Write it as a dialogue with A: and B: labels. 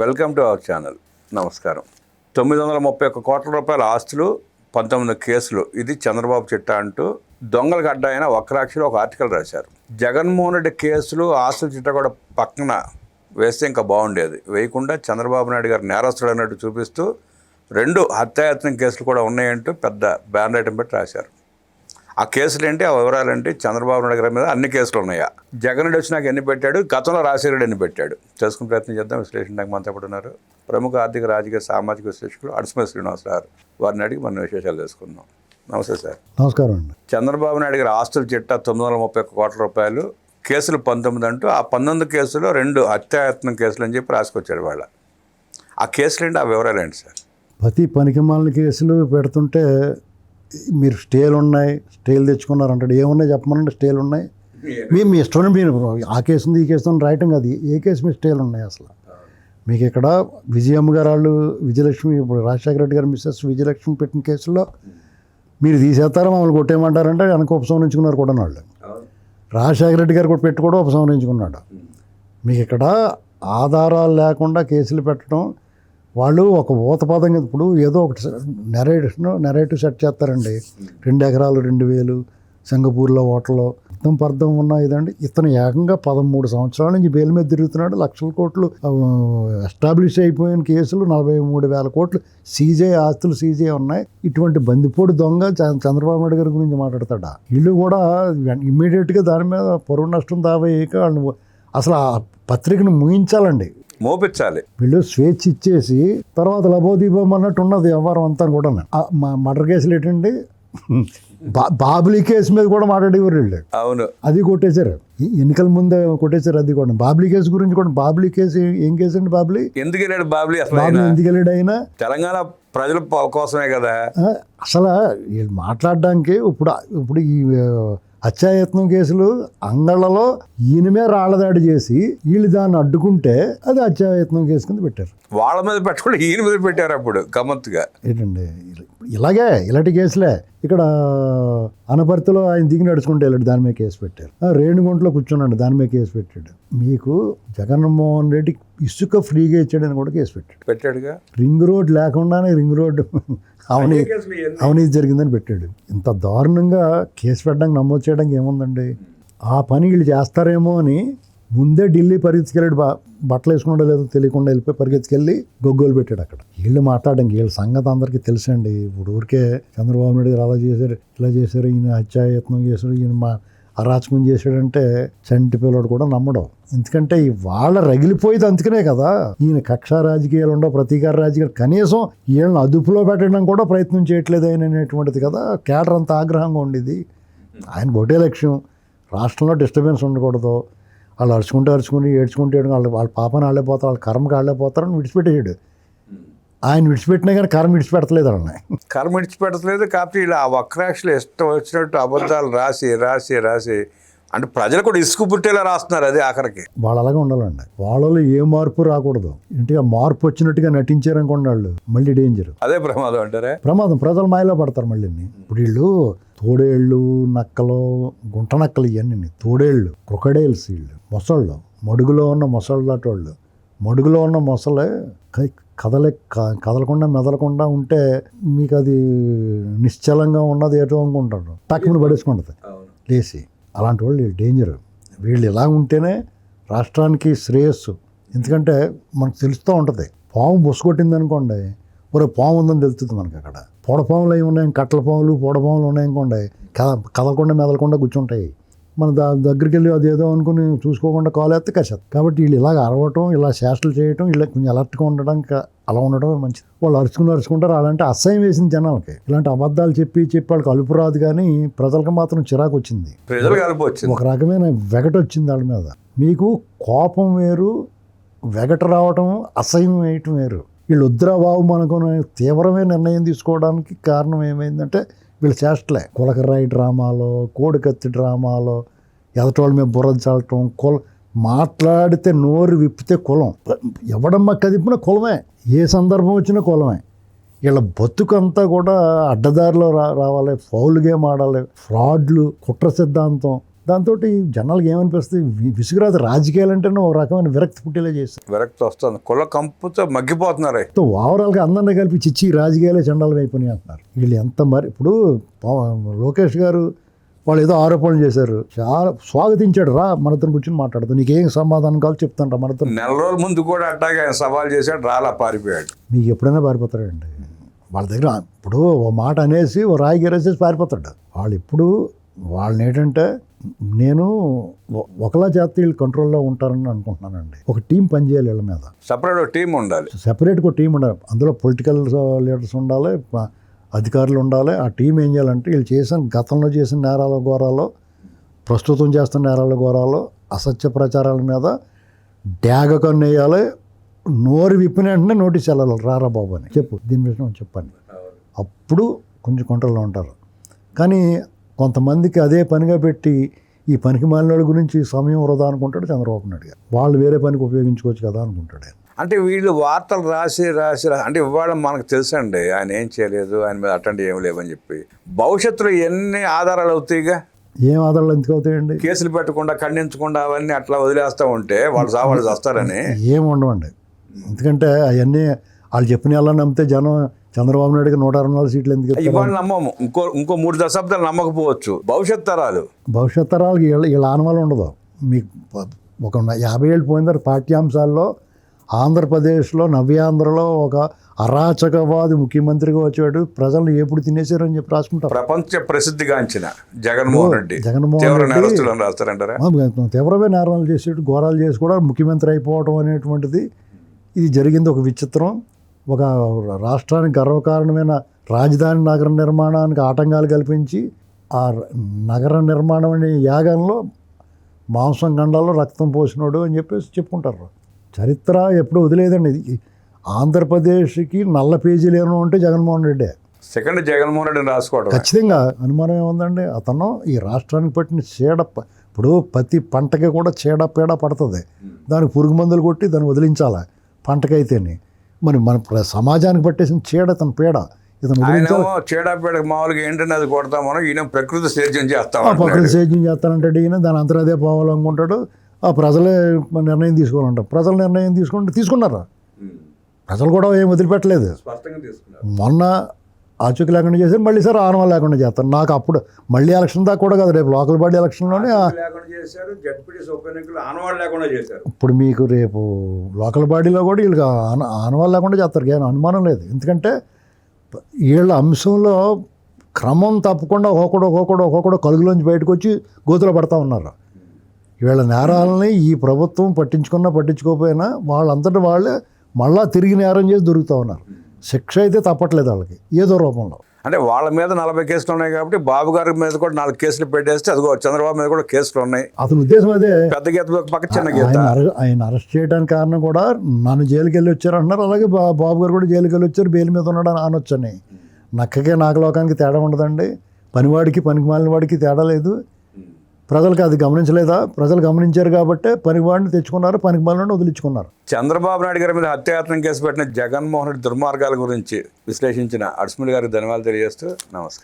A: Welcome to our channel. నమస్కారం. 931 కోట్ల రూపాయల ఆస్తులు, 19 కేసులు, ఇది చంద్రబాబు చిట్టా అంటూ దొంగలకు అడ్డాయన వక్రాక్షిలో ఒక ఆర్టికల్ రాశారు. జగన్మోహన్ రెడ్డి కేసులు, ఆస్తుల చిట్టా కూడా పక్కన వేస్తే ఇంకా బాగుండేది. వేయకుండా చంద్రబాబు నాయుడు గారు నేరస్తుడు అన్నట్టు చూపిస్తూ 2 హత్యాయత్నం కేసులు కూడా ఉన్నాయంటూ పెద్ద బ్యానర్ ఐటం పెట్టి రాశారు. ఆ కేసులు ఏంటి, ఆ వివరాలు ఏంటి, చంద్రబాబు నాయుడు గారి మీద అన్ని కేసులు ఉన్నాయా, జగన్ రెడ్డి వచ్చినాక ఎన్ని పెట్టాడు, గతంలో రాజశేఖర ఎన్ని పెట్టాడు, తెలుసుకునే ప్రయత్నం చేద్దాం. విశ్లేషణ మనతో పాటు ఉన్నారు ప్రముఖ ఆర్థిక, రాజకీయ, సామాజిక విశ్లేషకులు అడుసుమల్లి శ్రీనివాస్ గారు. వారిని అడిగి మన విశేషాలు తెలుసుకుందాం. నమస్తే సార్.
B: నమస్కారం అండి.
A: చంద్రబాబు నాయుడు గారి ఆస్తుల చిట్టా 931 కోట్ల రూపాయలు, కేసులు 19 అంటూ ఆ 19 కేసులో 2 హత్యాయత్నం కేసులు అని చెప్పి రాసుకొచ్చాడు వాళ్ళ. ఆ కేసులు ఏంటి, ఆ వివరాలు ఏంటి సార్?
B: ప్రతి పనికిమాలిన కేసులు పెడుతుంటే మీరు స్టేలు ఉన్నాయి, స్టేలు తెచ్చుకున్నారంటాడు. ఏమున్నాయి చెప్పమనండి. స్టేలు ఉన్నాయి, మీ ఇష్టం. మీరు ఆ కేసు ఉంది, ఈ కేసు ఉంది రాయటం కాదు. ఏ కేసు మీ స్టేలు ఉన్నాయి అసలు? మీకు ఇక్కడ విజయమ్మ గారు వాళ్ళు, విజయలక్ష్మి, ఇప్పుడు రాజశేఖర రెడ్డి గారు మిస్సెస్ విజయలక్ష్మి పెట్టిన కేసుల్లో మీరు తీసేస్తారా, మమ్మల్ని కొట్టేయమంటారంటే వెనక ఉపసంహరించుకున్నారు కూడా వాళ్ళు. రాజశేఖర రెడ్డి గారు కూడా పెట్టి కూడా ఉపసంహరించుకున్నాడు. మీకు ఇక్కడ ఆధారాలు లేకుండా కేసులు పెట్టడం, వాళ్ళు ఒక ఊతపాదం. ఇప్పుడు ఏదో ఒకటి నెరేటివ్ సెట్ చేస్తారండి. 2 ఎకరాలు 2,000 సింగపూర్లో హోటల్లో పర్థం ఉన్న ఇదండి. ఇతను ఏకంగా 13 సంవత్సరాల నుంచి బెయిల్ మీద తిరుగుతున్నాడు. లక్షల కోట్లు ఎస్టాబ్లిష్ అయిపోయిన కేసులు, 43,000 కోట్లు సీజే ఆస్తులు సీజే ఉన్నాయి. ఇటువంటి బందిపోటు దొంగ చంద్రబాబు నాయుడు గారి గురించి మాట్లాడతాడా? వీళ్ళు కూడా ఇమ్మీడియట్గా దాని మీద పరువు నష్టం దావేయక వాళ్ళు అసలు ఆ పత్రికను ముగించాలండి,
A: మోపించాలి.
B: వీళ్ళు స్వేచ్ఛ ఇచ్చేసి తర్వాత లబోదీపం అన్నట్టు ఉన్నది వ్యవహారం అంతా కూడా. మర్డర్ కేసులు ఏంటండి, బాబ్లీ కేసు మీద కూడా మాట్లాడేవారు వీళ్ళు.
A: అవును,
B: అది కొట్టేశారు. ఎన్నికల ముందే కొట్టేశారు. అది కూడా బాబ్లీ కేసు గురించి కూడా. బాబ్లీ కేసు ఏం కేసు అండి? బాబ్లీ
A: ఎందుకు వెళ్ళాడు? బాబ్లీ
B: ఎందుకు వెళ్ళాడు? ఆయన
A: తెలంగాణ ప్రజల కోసమే కదా
B: అసలు వీళ్ళు మాట్లాడడానికి. ఇప్పుడు ఈ హత్యాయత్నం కేసులు అంగళ్ళలో ఈయన మీద రాళ్లదాడి చేసి వీళ్ళు దాన్ని అడ్డుకుంటే అది హత్యాయత్నం కేసు కింద పెట్టారు.
A: వాళ్ళ మీద పెట్టకుండా ఈయన మీద పెట్టారు. అప్పుడు గమ్మత్తుగా ఏంటండి,
B: ఇలాంటి కేసులే. ఇక్కడ అనపర్తిలో ఆయన దిగి నడుచుకుంటే వెళ్ళాడు, దాని మీద కేసు పెట్టారు. రేణిగుంటలో కూర్చున్నాడు, దాని మీద కేసు పెట్టాడు. మీకు జగన్మోహన్ రెడ్డి ఇసుక ఫ్రీగా ఇచ్చాడని కూడా కేసు
A: పెట్టాడుగా.
B: రింగ్ రోడ్ లేకుండానే రింగ్ రోడ్డు అవినీతి జరిగిందని పెట్టాడు. ఇంత దారుణంగా కేసు పెట్టడానికి, నమోదు చేయడానికి ఏముందండి? ఆ పని వీళ్ళు చేస్తారేమో అని ముందే ఢిల్లీ పరిగెత్తుకెళ్ళాడు. బట్టలు వేసుకున్నాడో లేదో తెలియకుండా వెళ్ళిపోయి పరిగెత్తుకెళ్ళి గొగ్గోలు పెట్టాడు అక్కడ. వీళ్ళు మాట్లాడడానికి వీళ్ళ సంగతి అందరికీ తెలుసండి. ఇప్పుడు ఊరికే చంద్రబాబు నాయుడు గారు అలా చేశారు, ఇలా చేశారు, ఈయన హత్యాయత్నం చేశాడు, ఈయన అరాచకం చేశాడంటే చంటి పిల్లడు కూడా నమ్మడం. ఎందుకంటే వాళ్ళ రగిలిపోయేది అందుకనే కదా. ఈయన కక్ష రాజకీయాలు ఉండవు, ప్రతీకార రాజకీయాలు. కనీసం వీళ్ళని అదుపులో పెట్టడం కూడా ప్రయత్నం చేయట్లేదు ఆయన అనేటువంటిది కదా. కేడర్ అంత ఆగ్రహంగా ఉండేది. ఆయన ఒకటే లక్ష్యం, రాష్ట్రంలో డిస్టర్బెన్స్ ఉండకూడదు. వాళ్ళు అరుచుకుంటూ ఏడ్చుకుంటే వాళ్ళ పాపని ఆడలేకపోతారు, వాళ్ళ కర్మకి ఆడలేకపోతారని విడిచిపెట్టేసాడు. ఆయన విడిచిపెట్టినా కానీ కర్మ విడిచిపెట్టలేదు. వాళ్ళని
A: కర్మ విడిచిపెట్టలేదు. కాబట్టి ఇలా ఆ వక్రాక్షలు ఇష్టం వచ్చినట్టు అబద్ధాలు రాసి రాసి రాసి అంటే ప్రజలు కూడా ఇసుకు పుట్టేలా రాస్తున్నారు. అది ఆఖరికి వాళ్ళు
B: అలాగే ఉండాలండి. వాళ్ళలో ఏ మార్పు రాకూడదు. ఇంటిగా మార్పు వచ్చినట్టుగా నటించారనుకోండి వాళ్ళు, మళ్ళీ డేంజర్.
A: అదే ప్రమాదం అంటారా?
B: ప్రమాదం. ప్రజలు మాయలో పడతారు మళ్ళీ. ఇప్పుడు వీళ్ళు తోడేళ్ళు, నక్కలు, గుంట నక్కలు, ఇవన్నీ తోడేళ్ళు, క్రొకడైల్స్, వీళ్ళు మొసళ్ళు, మడుగులో ఉన్న మొసళ్ళటోళ్ళు. మడుగులో ఉన్న మొసలే కదలకుండా మెదలకుండా ఉంటే మీకు అది నిశ్చలంగా ఉన్నది ఏటో అనుకుంటారు, టక్కుని పడేసుకుంటుంది లేచి. అలాంటి వాళ్ళు డేంజర్. వీళ్ళు ఇలా ఉంటేనే రాష్ట్రానికి శ్రేయస్సు. ఎందుకంటే మనకు తెలుస్తూ ఉంటుంది. పాము బొసుకొట్టింది అనుకోండి, ఒరే పాము ఉందని తెలుస్తుంది మనకి. అక్కడ పొడపాములు అవి ఉన్నాయి, కట్టల పాములు, పొడపాములు ఉన్నాయనుకోండి, కదలకుండా మెదలకుండా కూర్చుంటాయి. మన దగ్గరికి వెళ్ళి అదేదో అనుకుని చూసుకోకుండా కాలేస్తే కసేది. కాబట్టి వీళ్ళు ఇలాగ అరవటం, ఇలా చేష్టలు చేయటం, ఇలా కొంచెం అలర్ట్గా ఉండడానికి అలా ఉండటమే మంచిది. వాళ్ళు అరుచుకుంటారు. అలాంటి అసహ్యం వేసింది జనాలకి. ఇలాంటి అబద్ధాలు చెప్పి వాళ్ళకి అలుపు రాదు, కానీ ప్రజలకు మాత్రం చిరాకు వచ్చింది. ఒక రకమైన వెగట వచ్చింది వాళ్ళ మీద. మీకు కోపం వేరు, వెగట రావటం, అసహ్యం వేయటం వేరు. వీళ్ళు వద్దురా బాబు మనకుని తీవ్రమైన నిర్ణయం తీసుకోవడానికి కారణం ఏమైందంటే వీళ్ళు చేష్టలే. కులకరాయి డ్రామాలో, కోడికత్తి డ్రామాలో, ఎదటోళ్ళ మీద బుర్ర చల్లటం, మాట్లాడితే నోరు విప్పితే కులం, ఎవడమ్మా కదిపినా కులమే, ఏ సందర్భం వచ్చినా కులమే. వీళ్ళ బతుకంతా కూడా అడ్డదారిలో రావాలి, ఫౌల్ గేమ్ ఆడాలి, ఫ్రాడ్లు, కుట్ర సిద్ధాంతం, దాంతో జనాలకు ఏమనిపిస్తుంది, విసుగురాదు. రాజకీయాలు అంటేనే ఒక రకమైన విరక్తి పుట్టేలా చేస్తారు.
A: విరక్తి వస్తుంది, కుల కంపుతో మగ్గిపోతున్నారు.
B: ఓవరాల్గా అందరినీ కలిపి చిచ్చి రాజకీయాలే చండాలం అయిపోయినాయి అంటున్నారు వీళ్ళు. ఎంత మరి ఇప్పుడు లోకేష్ గారు వాళ్ళు ఏదో ఆరోపణలు చేశారు, చాలా స్వాగతించాడు. రా మనతో కూర్చొని మాట్లాడుతూ నీకేం సమాధానం కావాలి చెప్తాను రా మనతో.
A: నెల రోజుల ముందు కూడా అట్టాగే సవాల్ చేశాడు, రాలా పారిపోయాడు.
B: మీకు ఎప్పుడైనా పారిపోతాడండి వాళ్ళ దగ్గర. ఇప్పుడు ఓ మాట అనేసి ఓ రాయి గెరేసేసి పారిపోతాడు. వాళ్ళు ఇప్పుడు వాళ్ళని ఏంటంటే నేను ఒకలా చేస్తే వీళ్ళు కంట్రోల్లో ఉంటారని అనుకుంటున్నానండి. ఒక టీం పనిచేయాలి వీళ్ళ మీద,
A: సపరేట్ టీం ఉండాలి,
B: సెపరేట్గా టీం ఉండాలి. అందులో పొలిటికల్ లీడర్స్ ఉండాలి, అధికారులు ఉండాలి. ఆ టీం ఏం చేయాలంటే వీళ్ళు గతంలో చేసిన నేరాల ఘోరాలు, ప్రస్తుతం చేస్తున్న నేరాల ఘోరాలు, అసత్య ప్రచారాల మీద డ్యాగ కన్ను వేయాలి. నోరు విప్పిన వెంటనే నోటీస్ వెళ్ళాలి, రారా బాబు అని చెప్పు, దీని విషయం చెప్పండి. అప్పుడు కొంచెం కంట్రోల్లో ఉంటారు. కానీ కొంతమందికి అదే పనిగా పెట్టి ఈ పనికి మాలినోడి గురించి సమయం వృధా అనుకుంటాడు చంద్రబాబు నాయుడు గారు. వాళ్ళు వేరే పనికి ఉపయోగించుకోవచ్చు కదా అనుకుంటాడు.
A: అంటే వీళ్ళు వార్తలు రాసి అంటే ఇవాళ మనకు తెలుసండి ఆయన ఏం చేయలేదు, ఆయన మీద అటెండ్ ఏమి లేవని చెప్పి. భవిష్యత్తులో ఎన్ని ఆధారాలు అవుతాయిగా?
B: ఏం ఆధారాలు ఎందుకు అవుతాయండి?
A: కేసులు పెట్టకుండా ఖండించకుండా అవన్నీ అట్లా వదిలేస్తూ ఉంటే వాళ్ళు వస్తారని
B: ఏం ఉండవండి. ఎందుకంటే అవన్నీ వాళ్ళు చెప్పిన ఎలా నమ్మితే జనం చంద్రబాబు నాయుడుకి 164 సీట్లు ఎందుకు ఇస్తారు?
A: ఇవాళ నమ్మము, ఇంకో 3 దశాబ్దాలు నమ్మకపోవచ్చు. భవిష్యత్ తరాలకి
B: వీళ్ళ ఆనవాళ్ళు ఉండదు. మీకు ఒక 50 ఏళ్ళు పోయిన తర్వాత పాఠ్యాంశాల్లో ఆంధ్రప్రదేశ్లో నవ్యాంధ్రలో ఒక అరాచకవాది ముఖ్యమంత్రిగా వచ్చాడు, ప్రజలను ఎప్పుడు తినేశారని చెప్పి రాసుకుంటారు.
A: ప్రపంచ ప్రసిద్ధిగాంచిన జగన్మోహన్ రెడ్డి రాస్తారంటారా?
B: తీవ్రమైన నేరాలు చేసేటు ఘోరాలు చేసి కూడా ముఖ్యమంత్రి అయిపోవడం అనేటువంటిది ఇది జరిగింది. ఒక విచిత్రం. ఒక రాష్ట్రానికి గర్వకారణమైన రాజధాని నగర నిర్మాణానికి ఆటంకాలు కల్పించి ఆ నగర నిర్మాణం అనే యాగంలో మాంసం గండాల్లో రక్తం పోసినాడు అని చెప్పేసి చెప్పుకుంటారు. చరిత్ర ఎప్పుడు వదిలేదండి. ఇది ఆంధ్రప్రదేశ్కి నల్ల పేజీలు ఏమో ఉంటే జగన్మోహన్ రెడ్డి.
A: సెకండ్ జగన్మోహన్ రెడ్డిని రాసుకోవడం
B: ఖచ్చితంగా అనుమానం ఏముందండి. అతను ఈ రాష్ట్రానికి పట్టిన చీడ, ఇప్పుడు ప్రతి పంటకి కూడా చీడ పడుతుంది. దానికి పురుగు మందులు కొట్టి దాన్ని వదిలించాలి పంటకైతేనే. మరి మన సమాజానికి పట్టేసిన చీడ తన పీడ.
A: చీడపీడ మామూలుగా ఏంటంటే అది కొడతామని ఈయన ప్రకృతి సేద్యం
B: ప్రకృతి సేద్యం చేస్తానంటాడు ఈయన. దాని అంతా అదే పోవాలనుకుంటాడు. ఆ ప్రజలే నిర్ణయం తీసుకోవాలంటారు. ప్రజలు నిర్ణయం తీసుకున్నారా? ప్రజలు కూడా ఏం వదిలిపెట్టలేదు. మొన్న ఆచూకీ లేకుండా చేశారు, మళ్ళీ సార్ ఆనవాళ్ళు లేకుండా చేస్తారు. నాకు అప్పుడు మళ్ళీ ఎలక్షన్ దాకా కూడా కదా, రేపు లోకల్ బాడీ ఎలక్షన్లోనే ఇప్పుడు మీకు రేపు లోకల్ బాడీలో కూడా వీళ్ళకి ఆనవాళ్ళు లేకుండా చేస్తారు. కానీ అనుమానం లేదు. ఎందుకంటే వీళ్ళ అంశంలో క్రమం తప్పకుండా ఒక్కొక్కడు కలుగులోంచి బయటకు వచ్చి గోతులో పడతా ఉన్నారు. వీళ్ళ నేరాలని ఈ ప్రభుత్వం పట్టించుకోకపోయినా వాళ్ళంతటా వాళ్ళే మళ్ళా తిరిగి నేరం చేసి దొరుకుతూ ఉన్నారు. శిక్ష అయితే తప్పట్లేదు వాళ్ళకి ఏదో రూపంలో.
A: అంటే వాళ్ళ మీద 40 కేసులు ఉన్నాయి కాబట్టి బాబు గారి మీద కూడా 4 కేసులు పెట్టేస్తే అదిగో చంద్రబాబు మీద కూడా కేసులు ఉన్నాయి.
B: అతని ఉద్దేశం అదే.
A: పెద్ద గీత పక్క చిన్న గీత.
B: ఆయన అరెస్ట్ చేయడానికి కారణం కూడా నన్ను జైలుకి వెళ్ళి వచ్చారు అంటున్నారు. అలాగే బాబు గారు కూడా జైలుకి వెళ్ళి వచ్చారు, బెయిల్ మీద ఉన్నాడు అని అనొచ్చని. నక్కకే నాగలోకానికి తేడా ఉండదండి. పనివాడికి పనికి మాలిన వాడికి తేడా లేదు. ప్రజలకు అది గమనించలేదా? ప్రజలు గమనించారు కాబట్టే పనివాడిని తెచ్చుకున్నారు, పనికి మాలిన వదిలించుకున్నారు.
A: చంద్రబాబు నాయుడు గారి మీద హత్యాయత్నం కేసు పెట్టిన జగన్మోహన్ రెడ్డి దుర్మార్గాల గురించి విశ్లేషించిన అడ్స్మిల్ గారికి ధన్యవాదాలు తెలియజేస్తూ నమస్కారం.